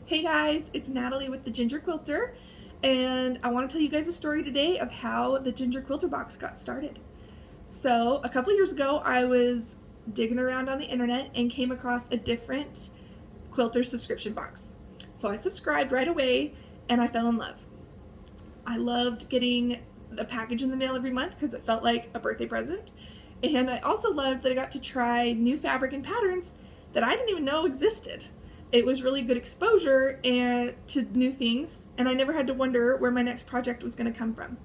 Hey guys, it's Natalie with the Ginger Quilter, and I want to tell you guys a story today of how the Ginger Quilter Box got started. So, a couple years ago, I was digging around on the internet and came across a different quilter subscription box. So, I subscribed right away and I fell in love. I loved getting a package in the mail every month because it felt like a birthday present. And I also loved that I got to try new fabric and patterns that I didn't even know existed. It was really good exposure to new things, and I never had to wonder where my next project was going to come from.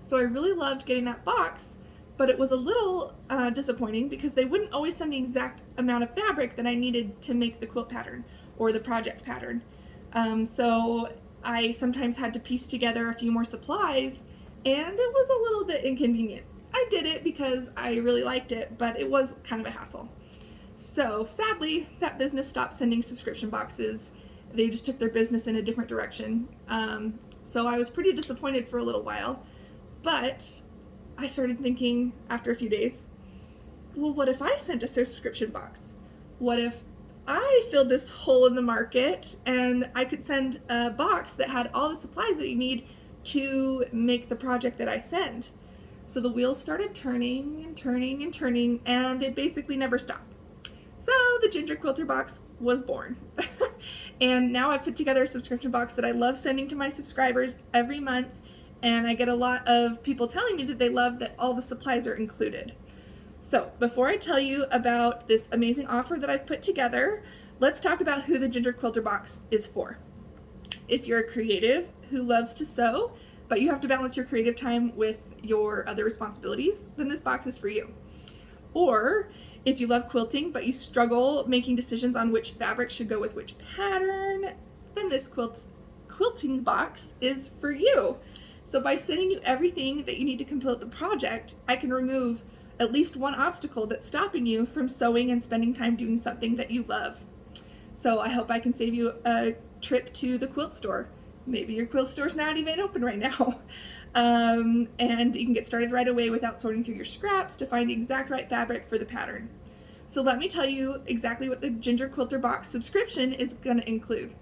So I really loved getting that box, but it was a little disappointing because they wouldn't always send the exact amount of fabric that I needed to make the quilt pattern or the project pattern. So I sometimes had to piece together a few more supplies, and it was a little bit inconvenient. I did it because I really liked it, but it was kind of a hassle. So sadly, that business stopped sending subscription boxes. They just took their business in a different direction. So I was pretty disappointed for a little while, but I started thinking after a few days, well, what if I sent a subscription box? What if I filled this hole in the market and I could send a box that had all the supplies that you need to make the project that I send? So the wheels started turning and turning and turning, and it basically never stopped. So the Ginger Quilter Box was born. And now I've put together a subscription box that I love sending to my subscribers every month, and I get a lot of people telling me that they love that all the supplies are included. So before I tell you about this amazing offer that I've put together, let's talk about who the Ginger Quilter Box is for. If you're a creative who loves to sew, but you have to balance your creative time with your other responsibilities, then this box is for you. Or if you love quilting, but you struggle making decisions on which fabric should go with which pattern, then this quilting box is for you. So by sending you everything that you need to complete the project, I can remove at least one obstacle that's stopping you from sewing and spending time doing something that you love. So I hope I can save you a trip to the quilt store. Maybe your quilt store's not even open right now. And you can get started right away without sorting through your scraps to find the exact right fabric for the pattern. So let me tell you exactly what the Ginger Quilter Box subscription is going to include.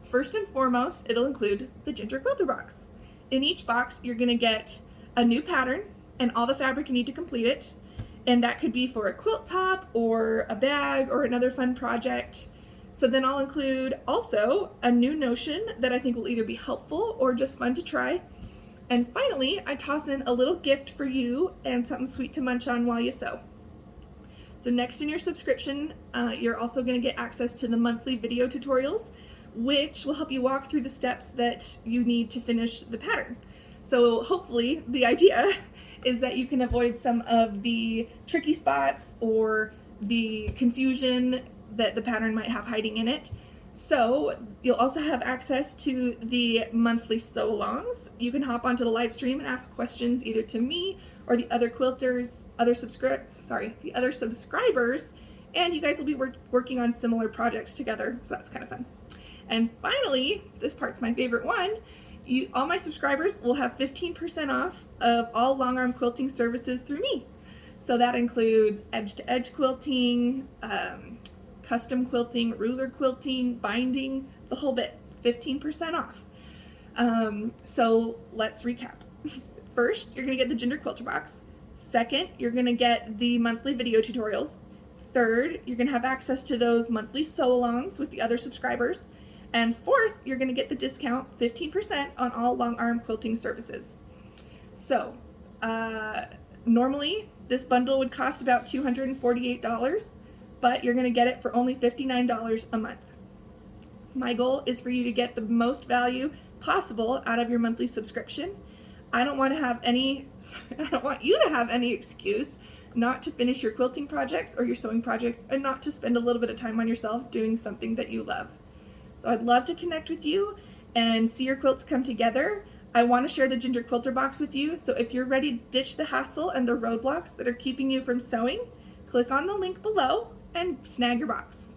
First and foremost, it'll include the Ginger Quilter Box. In each box, you're going to get a new pattern and all the fabric you need to complete it. And that could be for a quilt top or a bag or another fun project. So then I'll include also a new notion that I think will either be helpful or just fun to try. And finally, I toss in a little gift for you and something sweet to munch on while you sew. So next in your subscription, you're also going to get access to the monthly video tutorials, which will help you walk through the steps that you need to finish the pattern. So hopefully the idea is that you can avoid some of the tricky spots or the confusion that the pattern might have hiding in it. So you'll also have access to the monthly sew-alongs. You can hop onto the live stream and ask questions either to me or the other quilters, the other subscribers, and you guys will be working on similar projects together, so that's kind of fun. And finally, this part's my favorite one, all my subscribers will have 15% off of all long arm quilting services through me. So that includes edge-to-edge quilting, custom quilting, ruler quilting, binding, the whole bit, 15% off. So let's recap. First, you're gonna get the Ginger Quilter Box. Second, you're gonna get the monthly video tutorials. Third, you're gonna have access to those monthly sew-alongs with the other subscribers. And fourth, you're gonna get the discount, 15% on all long arm quilting services. So, normally this bundle would cost about $248, but you're gonna get it for only $59 a month. My goal is for you to get the most value possible out of your monthly subscription. I don't want you to have any excuse not to finish your quilting projects or your sewing projects and not to spend a little bit of time on yourself doing something that you love. So I'd love to connect with you and see your quilts come together. I want to share the Ginger Quilter Box with you, so if you're ready to ditch the hassle and the roadblocks that are keeping you from sewing, click on the link below and snag your box.